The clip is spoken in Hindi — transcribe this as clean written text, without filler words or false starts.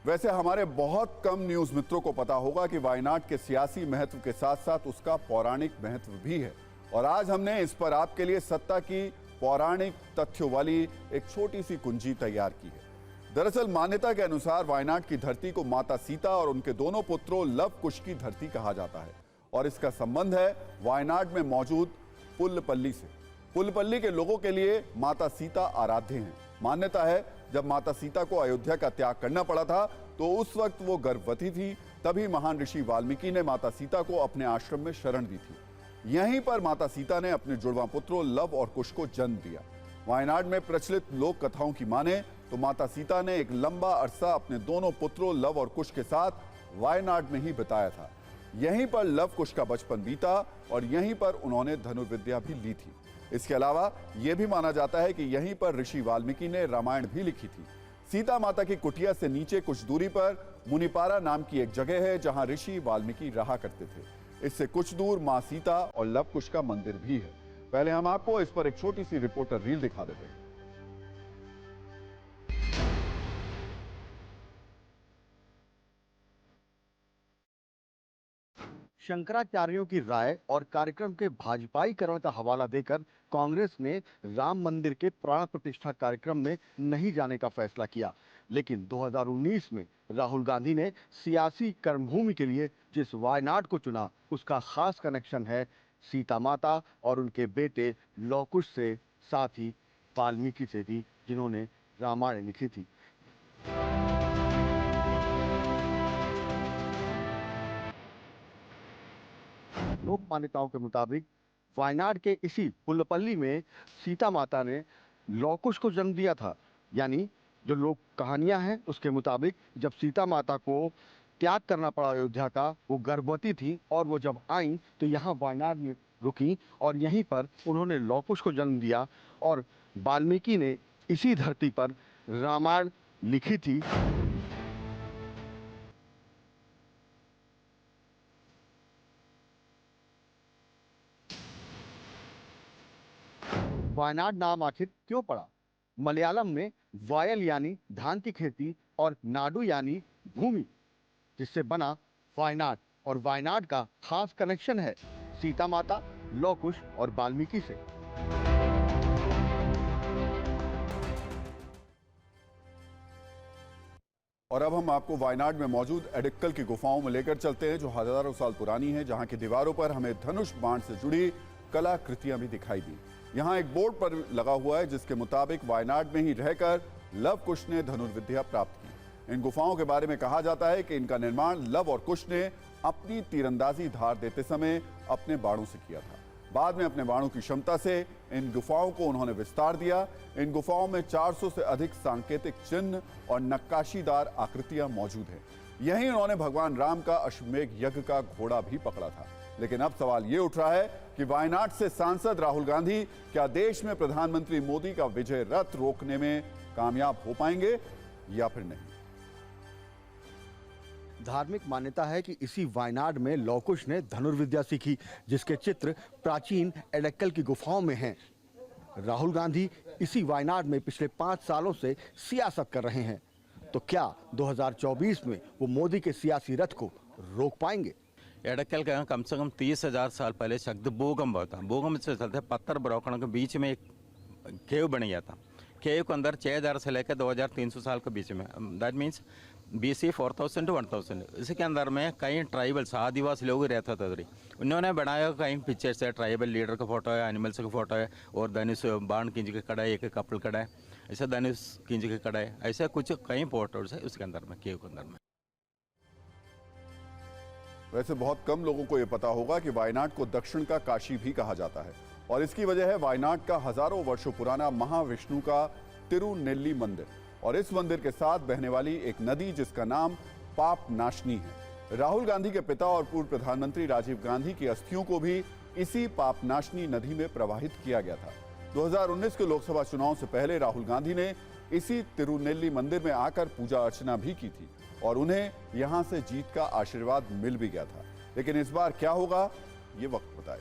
वैसे हमारे बहुत कम न्यूज मित्रों को पता होगा कि वायनाड के सियासी महत्व के साथ साथ उसका पौराणिक महत्व भी है। और आज हमने इस पर आपके लिए सत्ता की पौराणिक तथ्यों वाली एक छोटी सी कुंजी तैयार की है। दरअसल मान्यता के अनुसार वायनाड की धरती को माता सीता और उनके दोनों पुत्रों लव कुश की धरती कहा जाता है और इसका संबंध है वायनाड में मौजूद पुल्लपल्ली से। पुल्लपल्ली के लोगों के लिए माता सीता आराध्य हैं। मान्यता है जब माता सीता को अयोध्या का त्याग करना पड़ा था तो उस वक्त वो गर्भवती थी, तभी महान ऋषि वाल्मीकि ने माता सीता को अपने आश्रम में शरण दी थी। यहीं पर माता सीता ने अपने जुड़वा पुत्रों लव और कुश को जन्म दिया। वायनाड में प्रचलित लोक कथाओं की माने तो माता सीता ने एक लंबा अरसा अपने दोनों पुत्रों लव और कुश के साथ वायनाड में ही बिताया था। यहीं पर लव कुश का बचपन बीता और यहीं पर उन्होंने धनुर्विद्या भी ली थी। इसके अलावा यह भी माना जाता है कि यहीं पर ऋषि वाल्मीकि ने रामायण भी लिखी थी। सीता माता की कुटिया से नीचे कुछ दूरी पर मुनिपारा नाम की एक जगह है जहां ऋषि वाल्मीकि रहा करते थे। इससे कुछ दूर मां सीता और लव कुश का मंदिर भी है। पहले हम आपको इस पर एक छोटी सी रिपोर्टर रील दिखा देते हैं। शंकराचार्यों की राय और कार्यक्रम के भाजपाईकरण का हवाला देकर कांग्रेस ने राम मंदिर के प्राण प्रतिष्ठा कार्यक्रम में नहीं जाने का फैसला किया। लेकिन 2019 में राहुल गांधी ने सियासी कर्मभूमि के लिए जिस वायनाड को चुना उसका खास कनेक्शन है सीता माता और उनके बेटे लव कुश से, साथ ही वाल्मीकि से भी, जिन्होंने रामायण लिखी थी। लोक मान्यताओं के मुताबिक वायनाड के इसी पुल्लपल्ली में सीता माता ने लव कुश को जन्म दिया था। यानी जो लोक कहानियां हैं उसके मुताबिक जब सीता माता को त्याग करना पड़ा अयोध्या का, वो गर्भवती थी और वो जब आई तो यहाँ वायनाड में रुकी और यहीं पर उन्होंने लव कुश को जन्म दिया और वाल्मीकि ने इसी धरती पर रामायण लिखी थी। वायनाड नाम आखिर क्यों पड़ा? मलयालम में वायल यानी धान की खेती और नाडु यानी भूमि, जिससे बना वायनाड। और वायनाड का खास कनेक्शन है सीता माता, लव कुश और वाल्मीकि से। और अब हम आपको वायनाड में मौजूद एडक्कल की गुफाओं में लेकर चलते हैं जो हजारों साल पुरानी है, जहां की दीवारों पर हमें धनुष बाण से जुड़ी कलाकृतियां भी दिखाई दी। यहां एक बोर्ड पर लगा हुआ है जिसके मुताबिक वायनाड में ही रहकर लव कुश ने धनुर्विद्या प्राप्त की। इन गुफाओं के बारे में कहा जाता है कि इनका निर्माण लव और कुश ने अपनी तीरंदाजी धार देते समय अपने बाणों से किया था। बाद में अपने बाणों की क्षमता से इन गुफाओं को उन्होंने विस्तार दिया। इन गुफाओं में 400 से अधिक सांकेतिक चिन्ह और नक्काशीदार आकृतियां मौजूद हैं। यहीं उन्होंने भगवान राम का अश्वमेघ यज्ञ का घोड़ा भी पकड़ा था। लेकिन अब सवाल ये उठ रहा है कि वायनाड से सांसद राहुल गांधी क्या देश में प्रधानमंत्री मोदी का विजय रथ रोकने में कामयाब हो पाएंगे या फिर नहीं। धार्मिक मान्यता है कि इसी वायनाड में लव कुश ने धनुर्विद्या सीखी, जिसके चित्र प्राचीन एडक्कल की गुफाओं में हैं। राहुल गांधी इसी वायनाड में पिछले 5 सालों से सियासत कर रहे हैं, तो क्या 2024 में वो मोदी के सियासी रथ को रोक पाएंगे? एडक्कल का कम से कम 30,000 साल पहले शब्द भूकंप होता। भूकंप से चलते पत्थर ब्रोकन के बीच में एक केव बन गया था। केव के अंदर 6000 से लेकर 2300 साल के बीच में, दैट मीन्स BC 4000 to 1000। इसके अंदर में कई ट्राइबल्स आदिवासी लोग रहते थे उधर। उन्होंने बनाया कई पिक्चर्स है, ट्राइबल लीडर का फोटो है, एनिमल्स का फोटो है और धनुष बाण खींच के खड़ा है, एक कपल खड़ा है, ऐसा धनुष खींच के खड़ा है, ऐसा कुछ कई फोटोज है उसके अंदर में, केव के अंदर में। वैसे बहुत कम लोगों को यह पता होगा कि वायनाड को दक्षिण का काशी भी कहा जाता है और इसकी वजह है वायनाड का हजारों वर्षों पुराना महाविष्णु का तिरुनेल्ली मंदिर और इस मंदिर के साथ बहने वाली एक नदी जिसका नाम पाप नाशनी है। राहुल गांधी के पिता और पूर्व प्रधानमंत्री राजीव गांधी की अस्थियों को भी इसी पाप नाशनी नदी में प्रवाहित किया गया था। 2019 के लोकसभा चुनाव से पहले राहुल गांधी ने इसी तिरुनेल्ली मंदिर में आकर पूजा अर्चना भी की थी और उन्हें यहां से जीत का आशीर्वाद मिल भी गया था। लेकिन इस बार क्या होगा ये वक्त बताएगा।